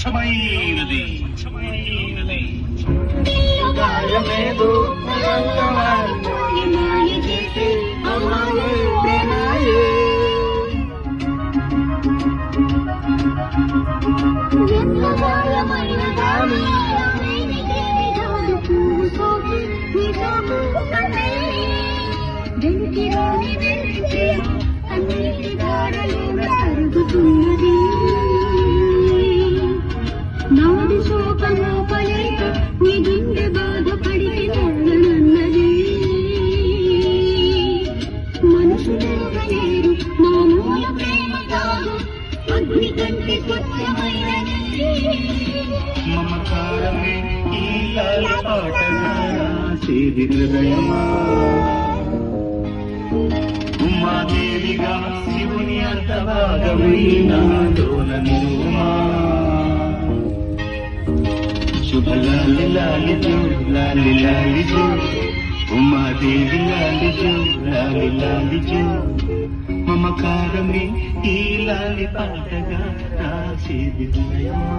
స్వచ్ఛమైనది. నాడు శోకమోపలేక నీ గుండె బాధపడితే నన్నది మనుషులెరుగలేరు మామూలు ప్రేమ కాదు అగ్ని కంటే స్వచ్ఛమైనది. మమకారమే ఈ లాలి పాటగా రాసేది హృదయమా, ఉమాదేవిగా శివుని అర్థభాగమైన డోలనిరుమా. శుభ లాలి లాలి జో లాలి లాలి జో, ఉమాదేవి లాలి జో లాలి లాలి జో. మమకారమే ఈ లాలి పాటగా రాసేది హృదయమా.